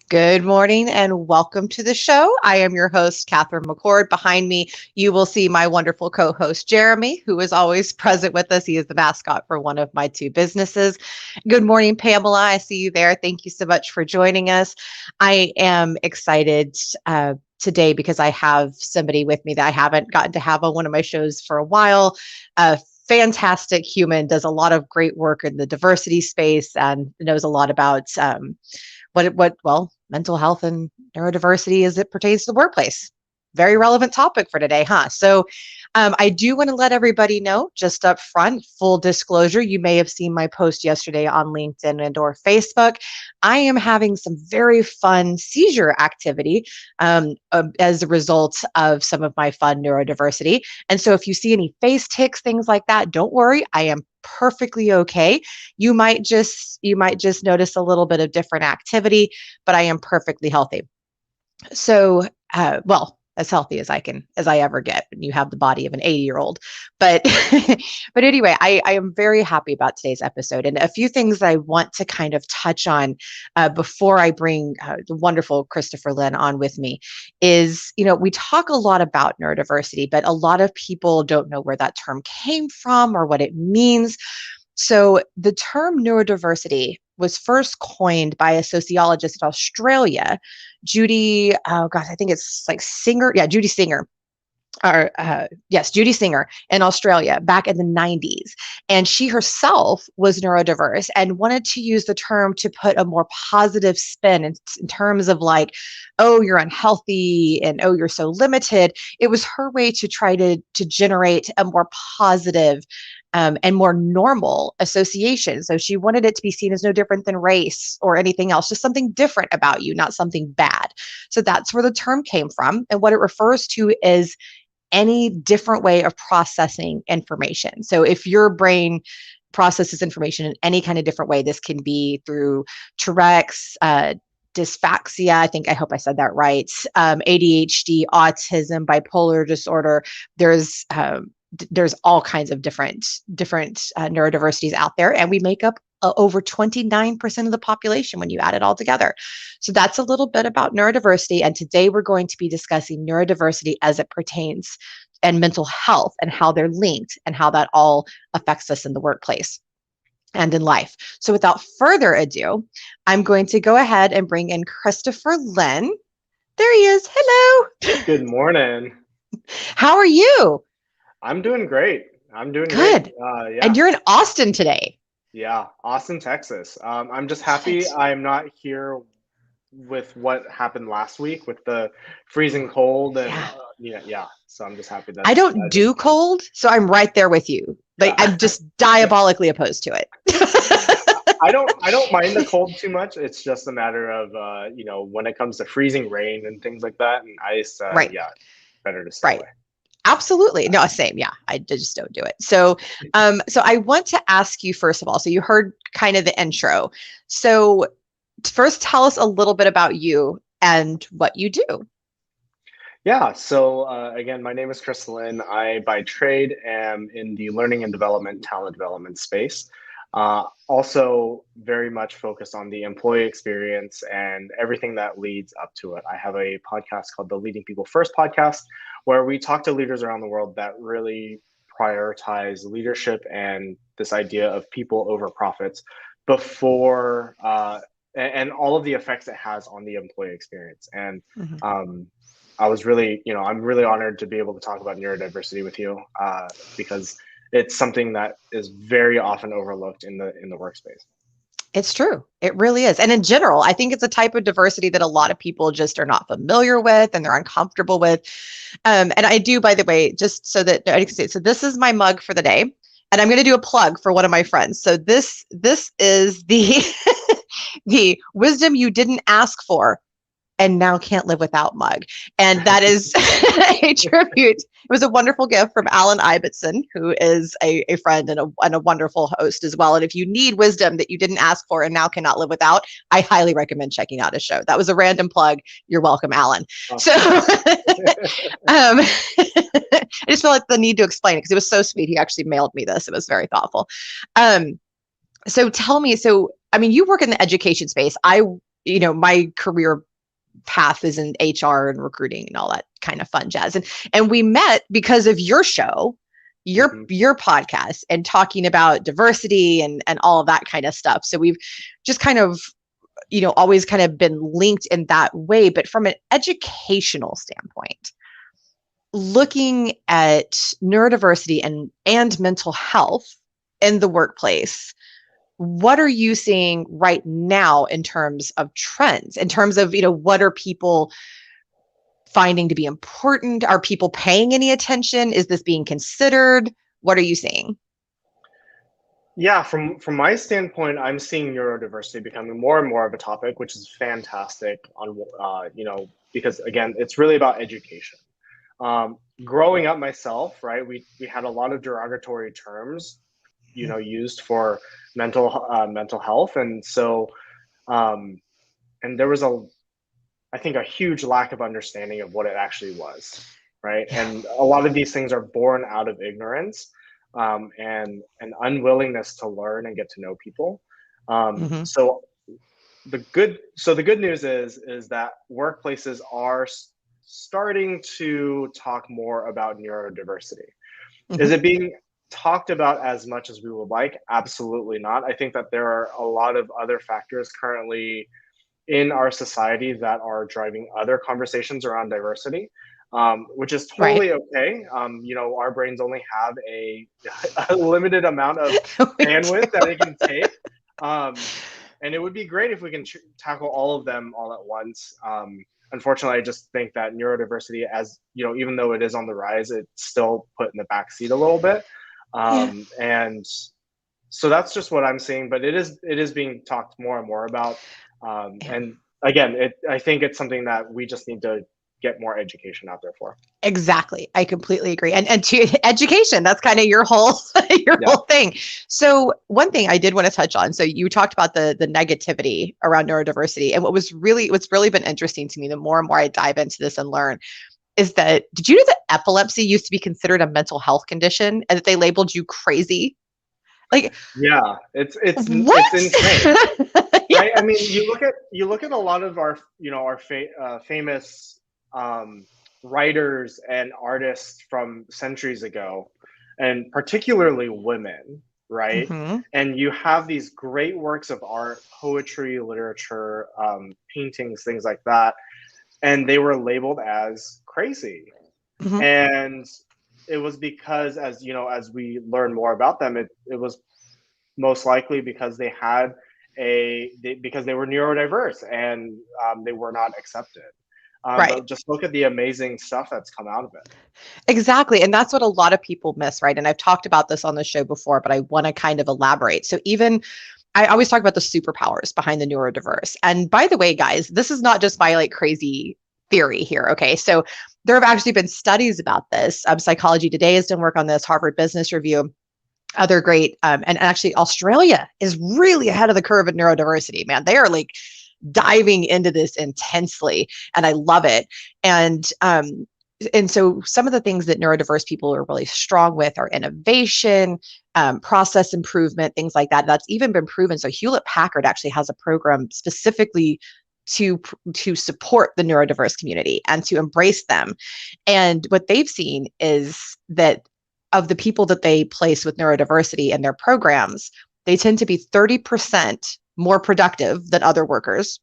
Good morning and welcome to the show. I am your host, Catherine McCord. Behind me, you will see my wonderful co-host, Jeremy, who is always present with us. He is the mascot for one of my two businesses. Good morning, Pamela. I see you there. Thank you so much for joining us. I am excited today because I have somebody with me that I haven't gotten to have on one of my shows for a while. Fantastic human, does a lot of great work in the diversity space and knows a lot about mental health and neurodiversity as it pertains to the workplace. Very relevant topic for today, huh? So I do want to let everybody know just up front, full disclosure, you may have seen my post yesterday on LinkedIn and or Facebook. I am having some very fun seizure activity as a result of some of my fun neurodiversity. And so if you see any face ticks, things like that, don't worry. I am perfectly okay. You might just notice a little bit of different activity, but I am perfectly healthy. So, as healthy as I ever get. And you have the body of an 80-year-old, but but anyway, I am very happy about today's episode, and a few things I want to kind of touch on before I bring the wonderful Christopher Lin on with me. Is we talk a lot about neurodiversity, but a lot of people don't know where that term came from or what it means. So the term neurodiversity was first coined by a sociologist in Australia, Judy, oh gosh, I think it's like Singer. Yeah, Judy Singer. Judy Singer in Australia back in the 90s. And she herself was neurodiverse and wanted to use the term to put a more positive spin in terms of like, oh, you're unhealthy and oh, you're so limited. It was her way to try to generate a more positive and more normal association. So she wanted it to be seen as no different than race or anything else, just something different about you, not something bad. So that's where the term came from. And what it refers to is any different way of processing information. So if your brain processes information in any kind of different way, this can be through Tourette's, dysphaxia, I hope I said that right, ADHD, autism, bipolar disorder. There's all kinds of different neurodiversities out there, and we make up over 29% of the population when you add it all together. So that's a little bit about neurodiversity, and today we're going to be discussing neurodiversity as it pertains and mental health and how they're linked and how that all affects us in the workplace and in life. So without further ado, I'm going to go ahead and bring in Christopher Lin. There he is. Hello. Good morning. How are you? I'm doing great. I'm doing good. Yeah. And you're in Austin today. Yeah, Austin, Texas. I'm just happy I'm not here with what happened last week with the freezing cold and yeah. So I'm just happy that I don't do cold, so I'm right there with you. Like I'm just diabolically opposed to it. I don't mind the cold too much. It's just a matter of when it comes to freezing rain and things like that and ice. Right. Yeah, better to stay away. Absolutely. No, same. Yeah, I just don't do it. So I want to ask you, first of all, so you heard kind of the intro. So first tell us a little bit about you and what you do. Yeah, so again, my name is Chris Lin. I, by trade, am in the learning and development, talent development space. Also very much focused on the employee experience and everything that leads up to it. I have a podcast called the Leading People First podcast, where we talk to leaders around the world that really prioritize leadership and this idea of people over profits before and all of the effects it has on the employee experience. And I was really, I'm really honored to be able to talk about neurodiversity with you because it's something that is very often overlooked in the workspace. It's true. It really is. And in general, I think it's a type of diversity that a lot of people just are not familiar with and they're uncomfortable with. And I do, by the way, just so that I can say, so this is my mug for the day. And I'm going to do a plug for one of my friends. So this is the the wisdom you didn't ask for and now can't live without mug. And that is a tribute. It was a wonderful gift from Alan Ibbotson, who is a friend and a wonderful host as well. And if you need wisdom that you didn't ask for and now cannot live without, I highly recommend checking out his show. That was a random plug. You're welcome, Alan. Awesome. So I just feel like the need to explain it because it was so sweet. He actually mailed me this. It was very thoughtful. So tell me, I mean, you work in the education space. I my career path is in HR and recruiting and all that kind of fun jazz. And we met because of your show, your podcast, and talking about diversity and all of that kind of stuff. So we've just kind of, always kind of been linked in that way. But from an educational standpoint, looking at neurodiversity and mental health in the workplace, what are you seeing right now in terms of trends, in terms of, what are people finding to be important? Are people paying any attention? Is this being considered? What are you seeing? Yeah, from my standpoint, I'm seeing neurodiversity becoming more and more of a topic, which is fantastic. Because again, it's really about education. Growing up myself, right, we had a lot of derogatory terms, used for mental health, and so and there was I think a huge lack of understanding of what it actually was, right? And a lot of these things are born out of ignorance, and an unwillingness to learn and get to know people. So the good news is that workplaces are starting to talk more about neurodiversity. Is it being talked about as much as we would like? Absolutely not. I think that there are a lot of other factors currently in our society that are driving other conversations around diversity, which is totally okay. Our brains only have a limited amount of bandwidth that it can take. And it would be great if we can tackle all of them all at once. Unfortunately, I just think that neurodiversity, as even though it is on the rise, it's still put in the backseat a little bit. And so that's just what I'm seeing. But it is being talked more and more about. And again, I think it's something that we just need to get more education out there for. Exactly. I completely agree. And to education, that's kind of your whole whole thing. So one thing I did want to touch on, so you talked about the negativity around neurodiversity, and what's really been interesting to me, the more and more I dive into this and learn, is that, did you know that epilepsy used to be considered a mental health condition and that they labeled you crazy? Like, yeah, it's insane. Right? I mean, you look at a lot of our famous writers and artists from centuries ago, and particularly women, right? And you have these great works of art, poetry, literature, paintings, things like that, and they were labeled as crazy. And it was because, as we learn more about them, it was most likely because they had because they were neurodiverse and they were not accepted. But just look at the amazing stuff that's come out of it. Exactly. And that's what a lot of people miss, right? And I've talked about this on the show before, but I want to kind of elaborate. So I always talk about the superpowers behind the neurodiverse. And by the way, guys, this is not just my crazy theory here. Okay. So there have actually been studies about this. Psychology Today has done work on this, Harvard Business Review, other great, and actually Australia is really ahead of the curve in neurodiversity, man. They are diving into this intensely, and I love it. And so some of the things that neurodiverse people are really strong with are innovation, process improvement, things like that. That's even been proven. So Hewlett Packard actually has a program specifically to support the neurodiverse community and to embrace them. And what they've seen is that of the people that they place with neurodiversity in their programs, they tend to be 30% more productive than other workers.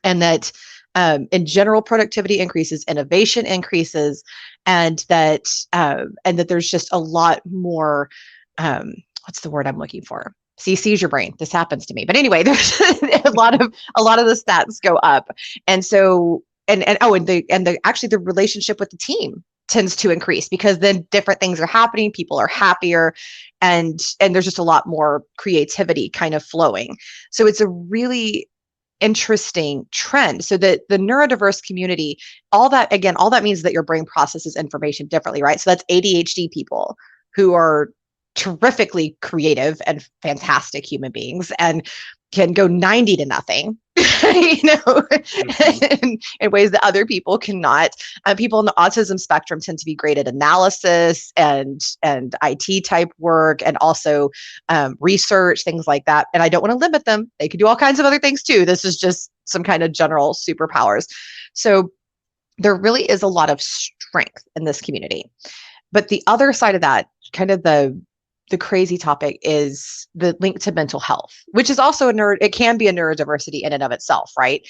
And that in general, productivity increases, innovation increases, and that there's just a lot more, what's the word I'm looking for? See, seizure brain. This happens to me. But anyway, there's a lot of the stats go up. And so, actually the relationship with the team tends to increase, because then different things are happening, people are happier, and there's just a lot more creativity kind of flowing. So it's a really interesting trend. So that the neurodiverse community, all that means is that your brain processes information differently, right? So that's ADHD people who are terrifically creative and fantastic human beings, and can go 90 to nothing, in ways that other people cannot. People in the autism spectrum tend to be great at analysis and IT type work, and also research, things like that. And I don't want to limit them. They could do all kinds of other things too. This is just some kind of general superpowers. So there really is a lot of strength in this community. But the other side of that, kind of the crazy topic, is the link to mental health, which is also it can be a neurodiversity in and of itself, right?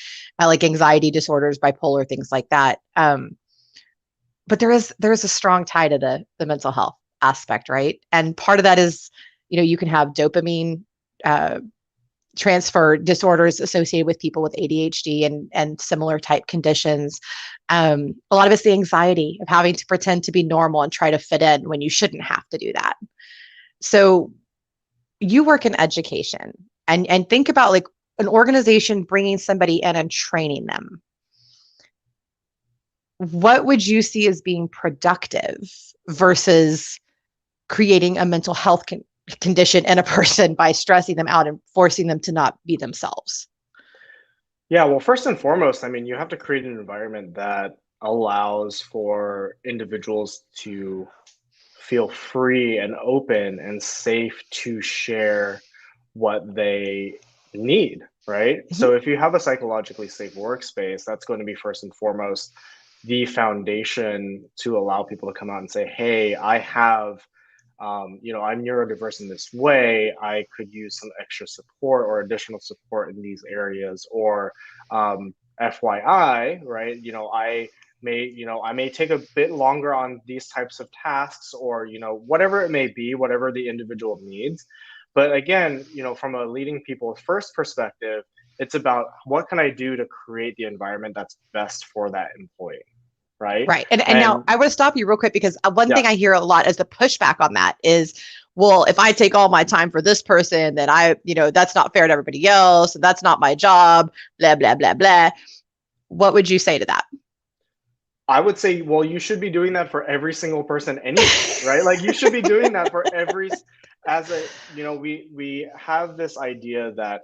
Like anxiety disorders, bipolar, things like that. But there is a strong tie to the mental health aspect, right? And part of that is, you can have dopamine transfer disorders associated with people with ADHD and similar type conditions. A lot of it's the anxiety of having to pretend to be normal and try to fit in when you shouldn't have to do that. So you work in education, and think about like an organization bringing somebody in and training them. What would you see as being productive versus creating a mental health condition in a person by stressing them out and forcing them to not be themselves? Yeah, well, first and foremost, I mean, you have to create an environment that allows for individuals to feel free and open and safe to share what they need, right? Mm-hmm. So if you have a psychologically safe workspace, that's going to be first and foremost the foundation to allow people to come out and say, hey, I have, I'm neurodiverse in this way. I could use some extra support or additional support in these areas, or FYI, right? I may take a bit longer on these types of tasks, or, whatever it may be, whatever the individual needs. But again, from a leading people first perspective, it's about what can I do to create the environment that's best for that employee, right? Right. And now I want to stop you real quick, because one thing I hear a lot as the pushback on that is, well, if I take all my time for this person, then that's not fair to everybody else, and that's not my job, blah, blah, blah, blah. What would you say to that? I would say, well, you should be doing that for every single person anyway, right? Like you should be doing that for we have this idea that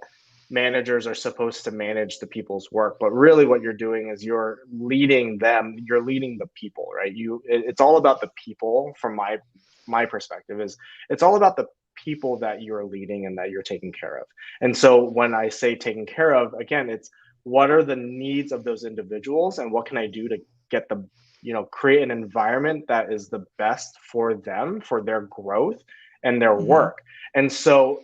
managers are supposed to manage the people's work, but really what you're doing is you're leading them, you're leading the people, right? It's all about the people. From my perspective, is it's all about the people that you're leading and that you're taking care of. And so when I say taking care of, again, it's what are the needs of those individuals, and what can I do to get them, create an environment that is the best for them, for their growth and their work. And so,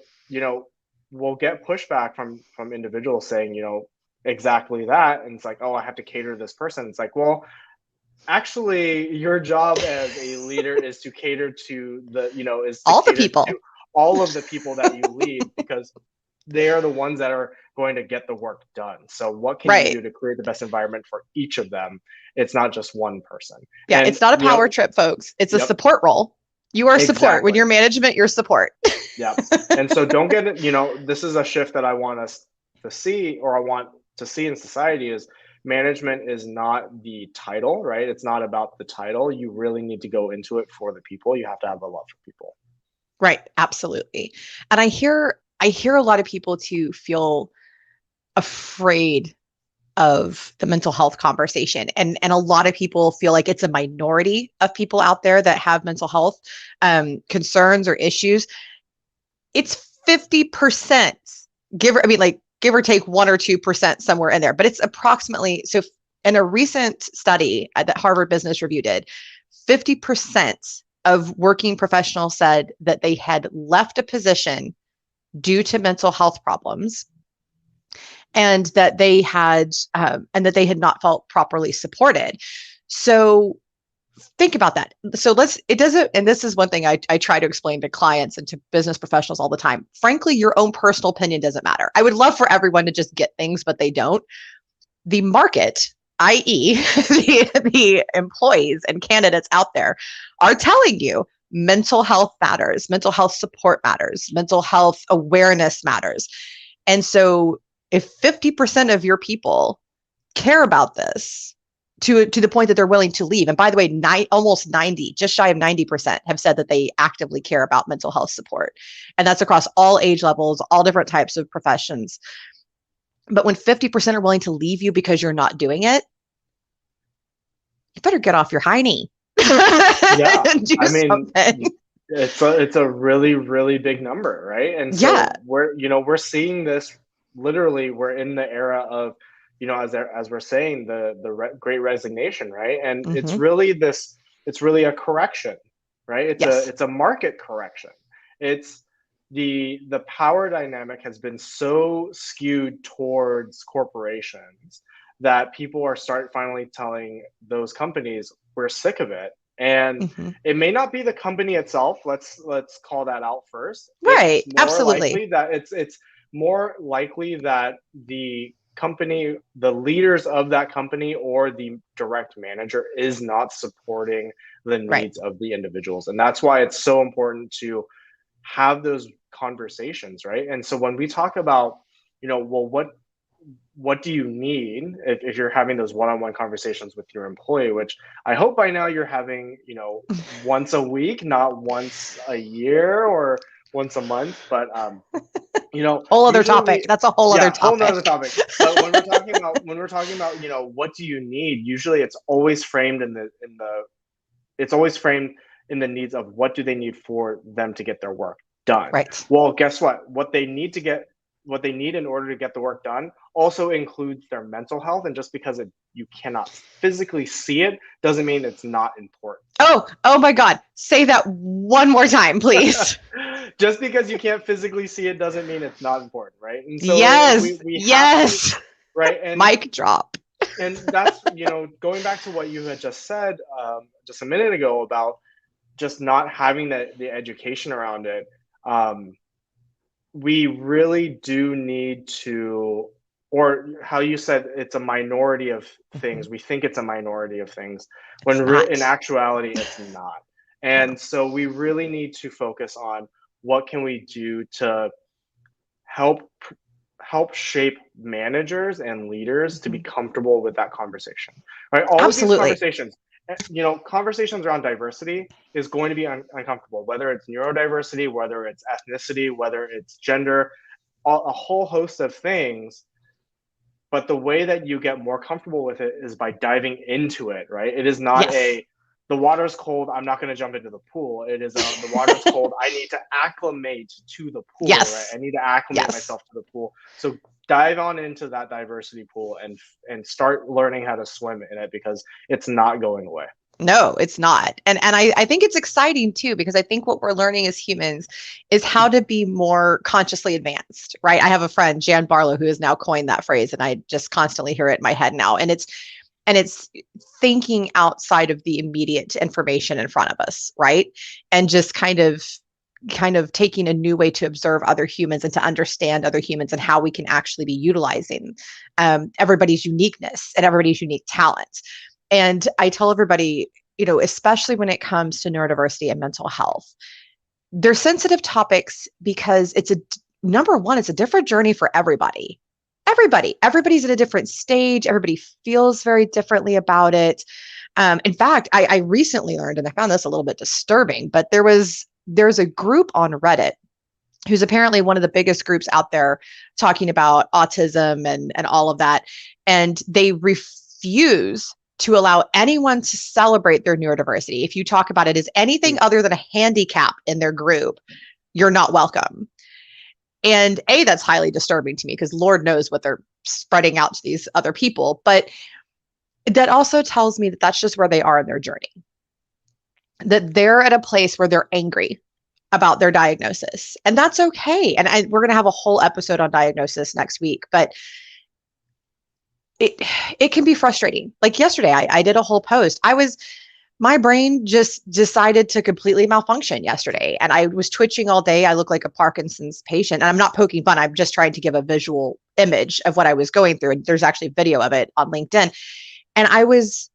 we'll get pushback from individuals saying, exactly that. And it's like, oh, I have to cater to this person. It's like, well, actually, your job as a leader is to cater to all the people, all of the people that you lead, because they are the ones that are going to get the work done. So what can you do to create the best environment for each of them? It's not just one person. Yeah, and it's not a power trip, folks. It's a support role. You are support. When you're management, you're support. Yeah. And so don't get it, this is a shift that I want us to see, or I want to see in society, is management is not the title, right? It's not about the title. You really need to go into it for the people. You have to have a love for people. Right. Absolutely. And I hear a lot of people to feel afraid of the mental health conversation. And a lot of people feel like it's a minority of people out there that have mental health concerns or issues. It's 50%, give or take 1 or 2% somewhere in there, but it's approximately, so in a recent study that Harvard Business Review did, 50% of working professionals said that they had left a position due to mental health problems, and that they had not felt properly supported. So think about that. So and this is one thing I try to explain to clients and to business professionals all the time. Frankly, your own personal opinion doesn't matter. I would love for everyone to just get things, but they don't. The market, i.e. the employees and candidates out there, are telling you mental health matters, mental health support matters, mental health awareness matters. And so if 50% of your people care about this, to the point that they're willing to leave. And by the way, almost 90, just shy of 90% have said that they actively care about mental health support. And that's across all age levels, all different types of professions. But when 50% are willing to leave you because you're not doing it, you better get off your hiney. Yeah. I mean, something. it's a really, really big number, right? And so we're seeing this literally. We're in the era of, as we're saying, the great resignation, right? And it's really a correction, right? It's a market correction. It's the power dynamic has been so skewed towards corporations that people are finally telling those companies, we're sick of it. And it may not be the company itself. Let's call that out first. Right. It's more Absolutely. likely that it's more likely that the company, the leaders of that company, or the direct manager is not supporting the needs of the individuals. And that's why it's so important to have those conversations, right? And so when we talk about, well, what do you need if you're having those one-on-one conversations with your employee, which I hope by now you're having, once a week, not once a year or once a month, but whole other topic. That's a whole other topic. Whole other topic. But when we're talking about, what do you need? Usually it's always framed in the needs of what do they need for them to get their work done. Right. Well, guess what they need in order to get the work done also includes their mental health. And just because you cannot physically see it doesn't mean it's not important. Oh my God. Say that one more time, please. Just because you can't physically see it doesn't mean it's not important, right? And so yes. Right. And mic drop. And that's, going back to what you had just said just a minute ago about just not having the education around it. We really do need to, or how you said, it's a minority of things. We think it's a minority of things when in actuality, it's not. And so we really need to focus on what can we do to help shape managers and leaders to be comfortable with that conversation, right? All Absolutely. of these conversations, conversations around diversity is going to be uncomfortable, whether it's neurodiversity, whether it's ethnicity, whether it's gender, a whole host of things. But the way that you get more comfortable with it is by diving into it, right? It is not the water's cold, I'm not going to jump into the pool. It is the water's cold, I need to acclimate to the pool, right? I need to acclimate myself to the pool. So dive on into that diversity pool and start learning how to swim in it, because it's not going away. No, it's not. And I think it's exciting too, because I think what we're learning as humans is how to be more consciously advanced, right? I have a friend, Jan Barlow, who has now coined that phrase, and I just constantly hear it in my head now. And it's thinking outside of the immediate information in front of us, right? And just kind of taking a new way to observe other humans and to understand other humans and how we can actually be utilizing everybody's uniqueness and everybody's unique talents. And I tell everybody, especially when it comes to neurodiversity and mental health, they're sensitive topics because number one, it's a different journey for everybody. Everybody's at a different stage. Everybody feels very differently about it. In fact, I recently learned, and I found this a little bit disturbing, but there's a group on Reddit who's apparently one of the biggest groups out there talking about autism and all of that. And they refuse to allow anyone to celebrate their neurodiversity. If you talk about it as anything other than a handicap in their group, you're not welcome. And that's highly disturbing to me, because Lord knows what they're spreading out to these other people. But that also tells me that that's just where they are in their journey, that they're at a place where they're angry about their diagnosis. And that's okay. And we're going to have a whole episode on diagnosis next week. But it can be frustrating. Like yesterday, I did a whole post. My brain just decided to completely malfunction yesterday. And I was twitching all day. I look like a Parkinson's patient. And I'm not poking fun. I'm just trying to give a visual image of what I was going through. And there's actually a video of it on LinkedIn. And I was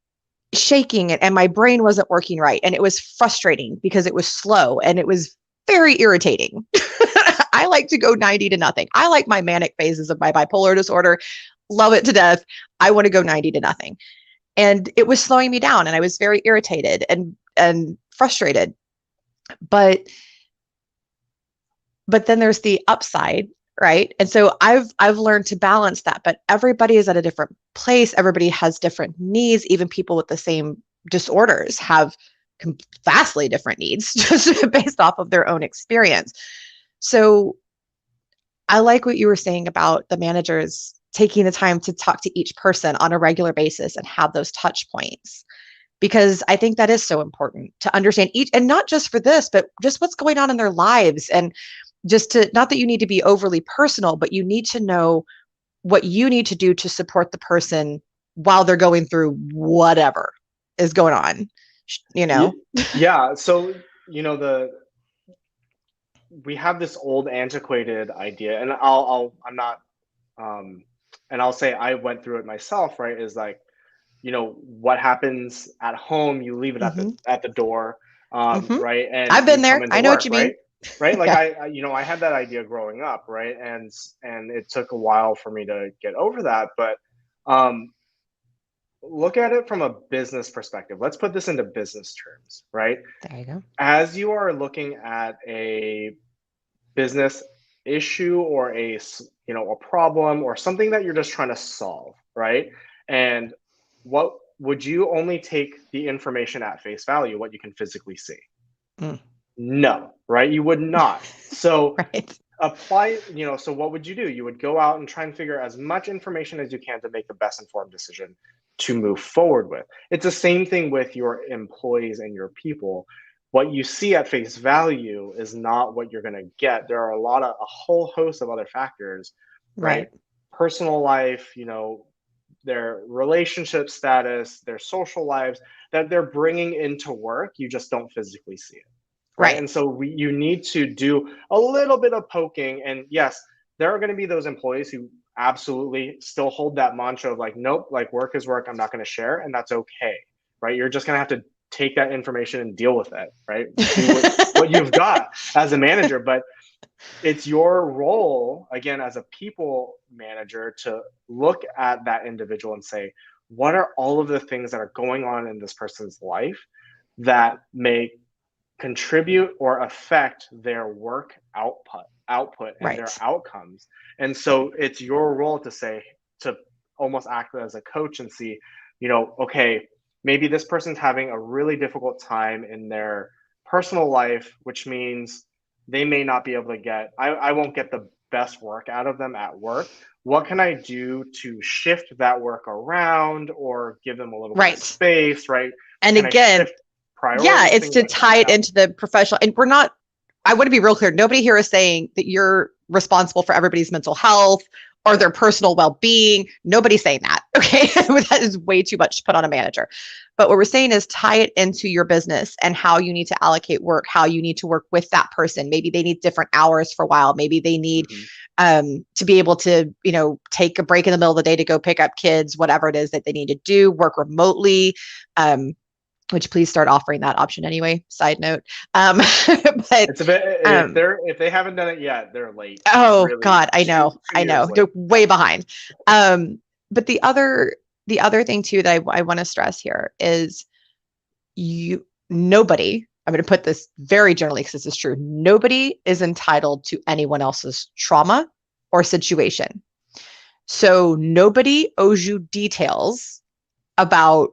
shaking and my brain wasn't working right. And it was frustrating because it was slow and it was very irritating. I like to go 90 to nothing. I like my manic phases of my bipolar disorder. Love it to death. I want to go 90 to nothing. And it was slowing me down, and I was very irritated and frustrated. But then there's the upside, right? And so I've learned to balance that, but everybody is at a different place. Everybody has different needs. Even people with the same disorders have vastly different needs just based off of their own experience. So I like what you were saying about the managers taking the time to talk to each person on a regular basis and have those touch points, because I think that is so important to understand each, and not just for this, but just what's going on in their lives. And just to, not that you need to be overly personal, but you need to know what you need to do to support the person while they're going through whatever is going on, you know? Yeah. So, you know, we have this old antiquated idea, and I'm not, and I'll say I went through it myself, right? Is like, you know, what happens at home, you leave it at Mm-hmm. the door, Mm-hmm. right? I've And you been come there. into I know what work, you mean. right? Right? Like Yeah. you know, I had that idea growing up, right? And it took a while for me to get over that, but um, look at it from a business perspective. Let's put this into business terms, right? There you go. As you are looking at a business issue or you know, a problem or something that you're just trying to solve, right? And what would you only take the information at face value, what you can physically see? Mm. No, right? You would not. So Right. apply, you know, so what would you do? You would go out and try and figure as much information as you can to make the best informed decision to move forward with. It's the same thing with your employees and your people. What you see at face value is not what you're going to get. There are a whole host of other factors, right? Right. Personal life, you know, their relationship status, their social lives that they're bringing into work. You just don't physically see it, right? Right. And so you need to do a little bit of poking. And yes, there are going to be those employees who absolutely still hold that mantra of like, nope, like work is work. I'm not going to share, and that's okay, right? You're just going to have to take that information and deal with it, right? Do what you've got as a manager, but it's your role again as a people manager to look at that individual and say, what are all of the things that are going on in this person's life that may contribute or affect their work output and their Right. outcomes. And so it's your role to say, to almost act as a coach and see, you know, okay, maybe this person's having a really difficult time in their personal life, which means they may not be able to get, I won't get the best work out of them at work. What can I do to shift that work around or give them a little bit of Right. space, right? And Can I again, shift yeah, priorities, it's things to like that? tie it Yeah. into the professional. And we're not, I want to be real clear. Nobody here is saying that you're responsible for everybody's mental health or their personal well-being. Nobody's saying that. Okay. That is way too much to put on a manager. But what we're saying is tie it into your business and how you need to allocate work, how you need to work with that person. Maybe they need different hours for a while. Maybe they need to be able to, you know, take a break in the middle of the day to go pick up kids, whatever it is that they need to do, work remotely. Which please start offering that option anyway. Side note. But It's a bit, um, if they haven't done it yet, they're late. oh Really, God, I know, two I years know, they're late. way behind. But the other thing too that I want to stress here is nobody. I'm going to put this very generally because this is true. Nobody is entitled to anyone else's trauma or situation. So nobody owes you details about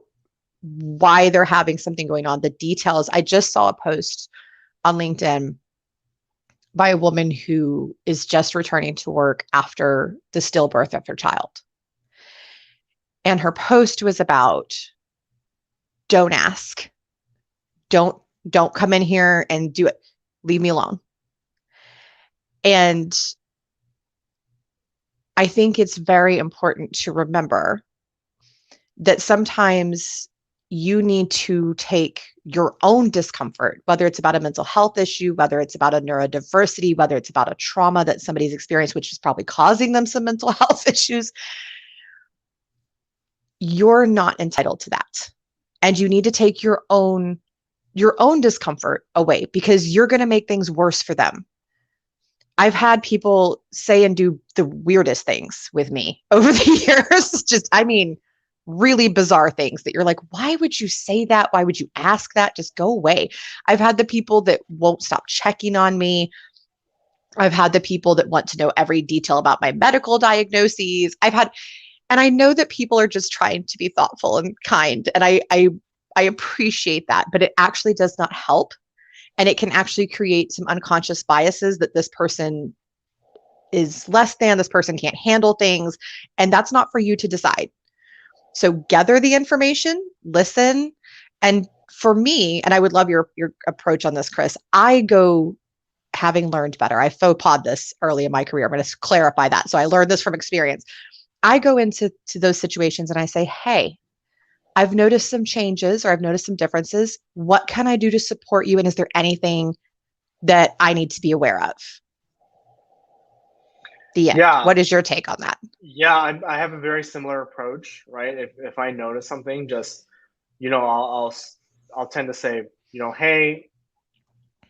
why they're having something going on. The details. I just saw a post on LinkedIn by a woman who is just returning to work after the stillbirth of her child. And her post was about don't ask. Don't don't come in here and do it. Leave me alone. And I think it's very important to remember that sometimes you need to take your own discomfort, whether it's about a mental health issue, whether it's about a neurodiversity, whether it's about a trauma that somebody's experienced, which is probably causing them some mental health issues. You're not entitled to that. And you need to take your own discomfort away because you're going to make things worse for them. I've had people say and do the weirdest things with me over the years. Just, I mean, really bizarre things that you're like, why would you say that? Why would you ask that? Just go away. I've had the people that won't stop checking on me. I've had the people that want to know every detail about my medical diagnoses. And I know that people are just trying to be thoughtful and kind. And I appreciate that, but it actually does not help. And it can actually create some unconscious biases that this person is less than, this person can't handle things. And that's not for you to decide. So gather the information, listen. And for me, and I would love your approach on this, Chris, I go having learned better. I faux pod this early in my career. I'm going to clarify that. So I learned this from experience. I go into those situations and I say, hey, I've noticed some changes or I've noticed some differences. What can I do to support you? And is there anything that I need to be aware of? The end. Yeah. What is your take on that? Yeah, I have a very similar approach, right? If I notice something, just, I'll tend to say, hey,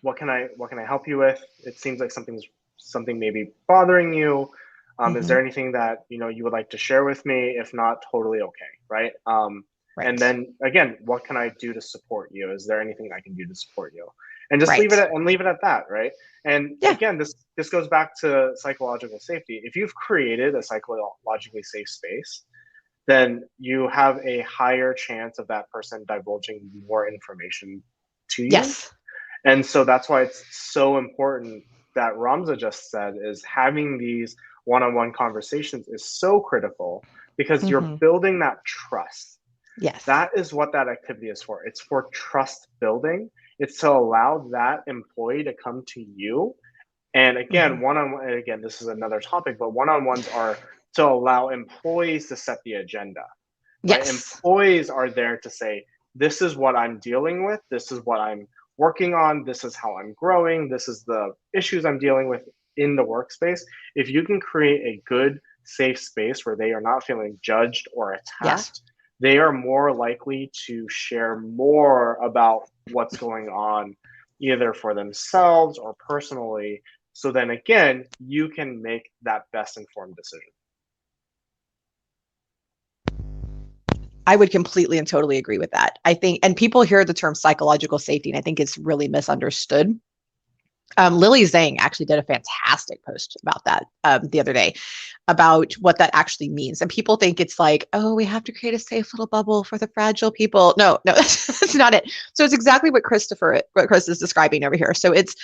what can I help you with? It seems like something maybe bothering you. Is Mm-hmm. there anything that you would like to share with me? If not, totally okay, right? And Right. then again, what can I do to support you? Is there anything I can do to support you? And just Right. leave it at that, right? And Yeah. again, this goes back to psychological safety. If you've created a psychologically safe space, then you have a higher chance of that person divulging more information to you. Yes. And so that's why it's so important that Ramza just said is having these one-on-one conversations is so critical because you're Mm-hmm. building that trust. Yes. That is what that activity is for. It's for trust building. It's to allow that employee to come to you. And Mm-hmm. again, one-on-one, again, this is another topic, but one-on-ones are to allow employees to set the agenda, right? Yes. Employees are there to say, this is what I'm dealing with. This is what I'm working on. This is how I'm growing. This is the issues I'm dealing with in the workspace. If you can create a good, safe space where they are not feeling judged or Yes. attacked, they are more likely to share more about what's going on, either for themselves or personally. So then again, you can make that best informed decision. I would completely and totally agree with that. I think, and people hear the term psychological safety, and I think it's really misunderstood. Lily Zhang actually did a fantastic post about that the other day about what that actually means. And people think it's like, oh, we have to create a safe little bubble for the fragile people. No, no, that's not it. So it's exactly what Chris is describing over here. So it's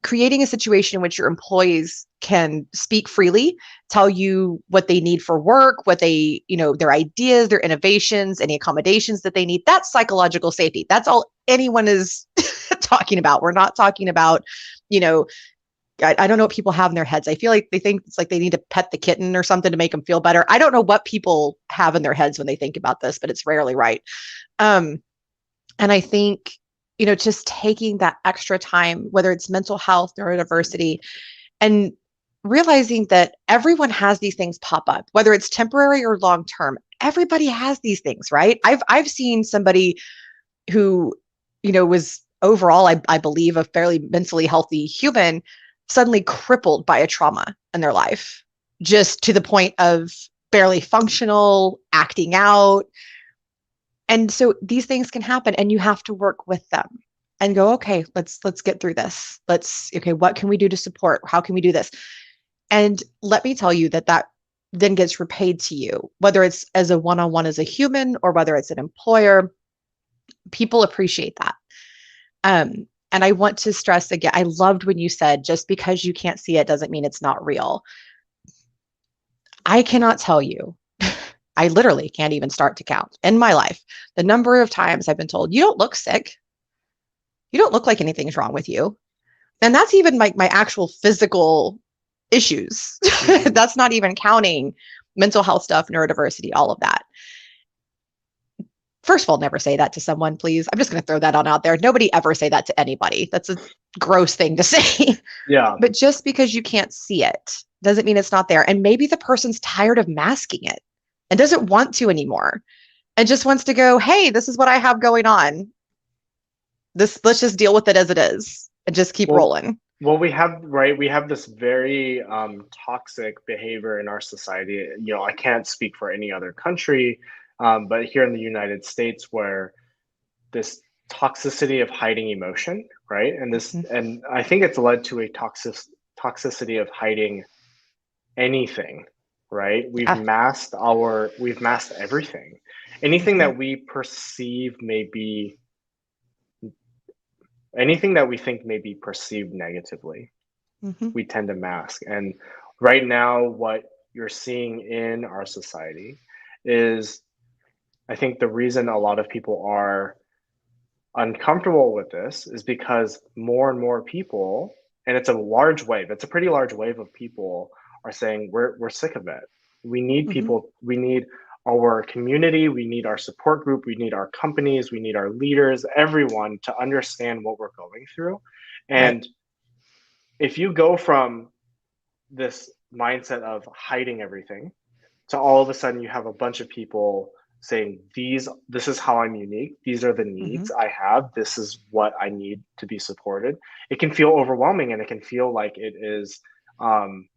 creating a situation in which your employees can speak freely, tell you what they need for work, what they, their ideas, their innovations, any accommodations that they need. That's psychological safety. That's all anyone is talking about. We're not talking about, you know, I don't know what people have in their heads. I feel like they think it's like they need to pet the kitten or something to make them feel better. I don't know what people have in their heads when they think about this, but it's rarely right. Um, and I think, just taking that extra time, whether it's mental health, neurodiversity, and realizing that everyone has these things pop up, whether it's temporary or long term. Everybody has these things, right? I've seen somebody who, was overall, I believe, a fairly mentally healthy human, suddenly crippled by a trauma in their life, just to the point of barely functional, acting out. And so these things can happen, and you have to work with them and go, okay, let's get through this. Okay, what can we do to support? How can we do this? And let me tell you that then gets repaid to you, whether it's as a one-on-one as a human or whether it's an employer. People appreciate that. And I want to stress again, I loved when you said, just because you can't see it doesn't mean it's not real. I cannot tell you, I literally can't even start to count in my life the number of times I've been told, you don't look sick. You don't look like anything's wrong with you. And that's even my actual physical issues. Mm-hmm. That's not even counting mental health stuff, neurodiversity, all of that. First of all, never say that to someone, please. I'm just going to throw that on out there. Nobody ever say that to anybody. That's a gross thing to say. Yeah. But just because you can't see it doesn't mean it's not there. And maybe the person's tired of masking it and doesn't want to anymore and just wants to go, hey, this is what I have going on. Let's just deal with it as it is and just keep Well, rolling. well, we have this very toxic behavior in our society. I can't speak for any other country, But here in the United States, where this toxicity of hiding emotion, right? And I think it's led to a toxicity of hiding anything, right? Yeah. We've masked everything. Anything Hmm. that we perceive may be anything that we think may be perceived negatively, Hmm. we tend to mask. And right now, what you're seeing in our society is, I think the reason a lot of people are uncomfortable with this is because more and more people, and it's a large wave, it's a pretty large wave of people are saying we're sick of it. We need Hmm. people, we need our community, we need our support group, we need our companies, we need our leaders, everyone to understand what we're going through. Right. And if you go from this mindset of hiding everything to all of a sudden you have a bunch of people saying this is how I'm unique, these are the Hmm. needs I have, this is what I need to be supported, it can feel overwhelming, and it can feel like it is, um,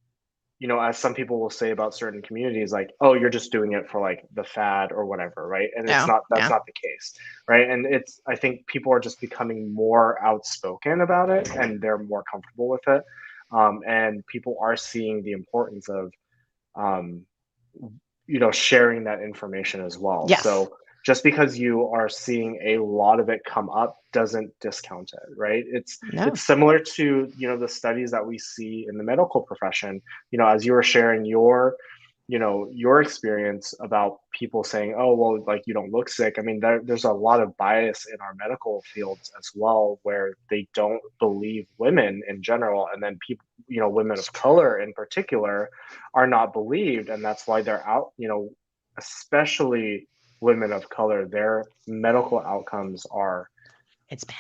as some people will say about certain communities, like, oh, you're just doing it for like the fad or whatever, right? And it's Yeah. not, that's Yeah. not the case, right? And it's, I think people are just becoming more outspoken about it and they're more comfortable with it, and people are seeing the importance of, um, sharing that information as well. Yes. So just because you are seeing a lot of it come up doesn't discount it, right? It's No. similar to, the studies that we see in the medical profession. As you were sharing your experience about people saying, oh, well, like, you don't look sick. I mean, there's a lot of bias in our medical fields as well, where they don't believe women in general, and then people, women of color in particular, are not believed, and that's why they're out, especially women of color, their medical outcomes are, It's bad.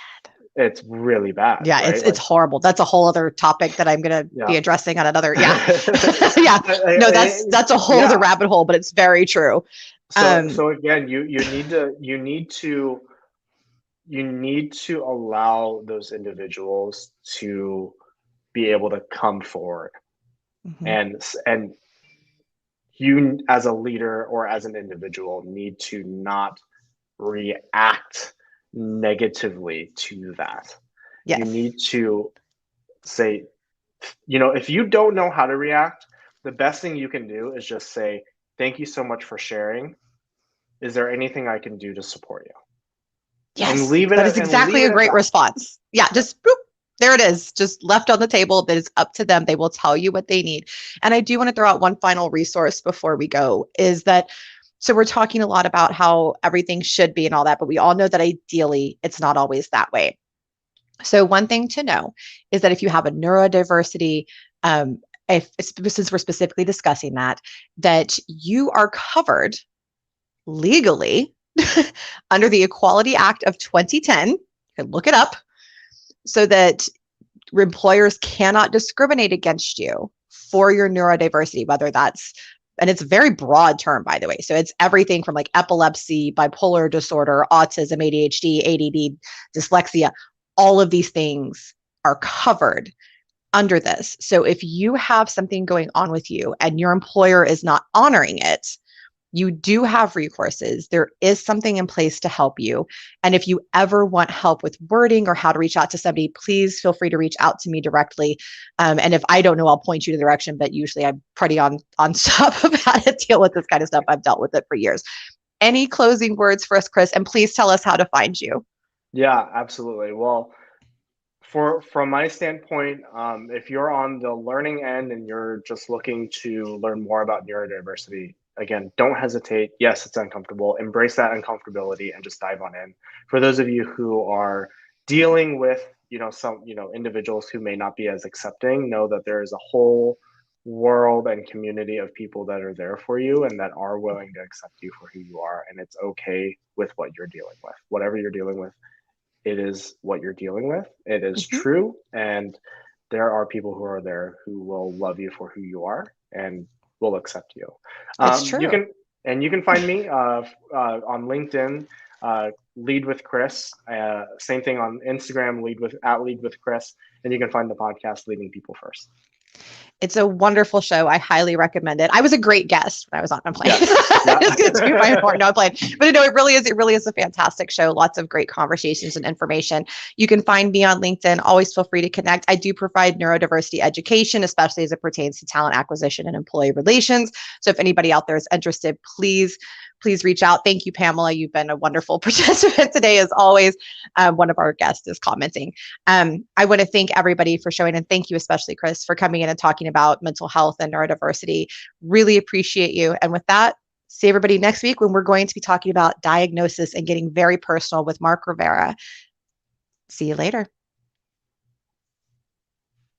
it's really bad, Yeah, right? it's Like, horrible. That's a whole other topic that I'm gonna yeah. be addressing on another. Yeah. Yeah. No, that's a whole other Yeah. rabbit hole, but it's very true. Um, So again, you need to allow those individuals to be able to come forward, mhm. and you as a leader or as an individual need to not react negatively to that. You Yes. need to say, if you don't know how to react, the best thing you can do is just say, thank you so much for sharing. Is there anything I can do to support you? And Yes. leave it That is at, and leave exactly it a at great that. response. Yeah, Yep. just boop, there it is, just left on the table. That is up to them. They will tell you what they need. And I do want to throw out one final resource before we go is that so we're talking a lot about how everything should be and all that, but we all know that ideally it's not always that way. So one thing to know is that if you have a neurodiversity, if since we're specifically discussing that, that you are covered legally under the Equality Act of 2010. You can look it up so that employers cannot discriminate against you for your neurodiversity, whether that's, and it's a very broad term, by the way. So it's everything from like epilepsy, bipolar disorder, autism, ADHD, ADD, dyslexia. All of these things are covered under this. So if you have something going on with you and your employer is not honoring it, you do have recourses. There is something in place to help you. And if you ever want help with wording or how to reach out to somebody, please feel free to reach out to me directly. And if I don't know, I'll point you to the direction, but usually I'm pretty on top of how to deal with this kind of stuff. I've dealt with it for years. Any closing words for us, Chris? And please tell us how to find you. Yeah, absolutely. Well, from my standpoint, if you're on the learning end and you're just looking to learn more about neurodiversity, again, don't hesitate. Yes, it's uncomfortable. Embrace that uncomfortability and just dive on in. For those of you who are dealing with, some, individuals who may not be as accepting, know that there is a whole world and community of people that are there for you and that are willing to accept you for who you are. And it's okay with what you're dealing with. Whatever you're dealing with, it is what you're dealing with. It is Mhm. true. And there are people who are there who will love you for who you are and will accept you. It's You true. can, and you can find me on LinkedIn, Lead with Chris. Same thing on Instagram, Lead with Chris. And you can find the podcast Leading People First. It's a wonderful show. I highly recommend it. I was a great guest when I was on. I'm playing. Yes. Yeah. It's going to be my important. No, I'm playing. But no, it really is. It really is a fantastic show. Lots of great conversations and information. You can find me on LinkedIn. Always feel free to connect. I do provide neurodiversity education, especially as it pertains to talent acquisition and employee relations. So if anybody out there is interested, please reach out. Thank you, Pamela. You've been a wonderful participant today, as always. One of our guests is commenting. I want to thank everybody for showing, and thank you especially, Chris, for coming in and talking about mental health and neurodiversity. Really appreciate you. And with that, see everybody next week when we're going to be talking about diagnosis and getting very personal with Mark Rivera. See you later.